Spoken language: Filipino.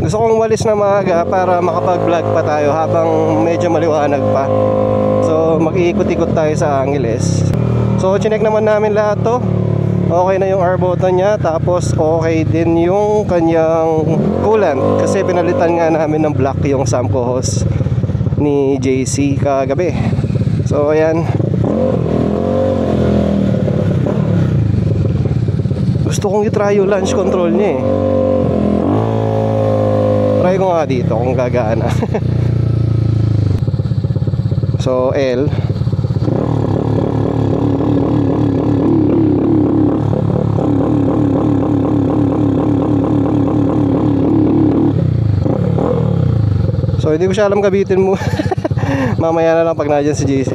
Gusto kong walis na maaga para makapag-vlog pa tayo habang medyo maliwanag pa. So mag-iikot-ikot tayo sa Angeles. So chinek naman namin lahat to. Okay na yung R button niya, tapos okay din yung kanyang coolant kasi pinalitan nga namin ng black yung Samco hose ni JC kagabi. So ayan, gusto kong i-try yung launch control niya eh. Try ko nga dito kung gagana. So L. So hindi ko siya alam gabitin mo. Mamaya na lang pag nandiyan si JC.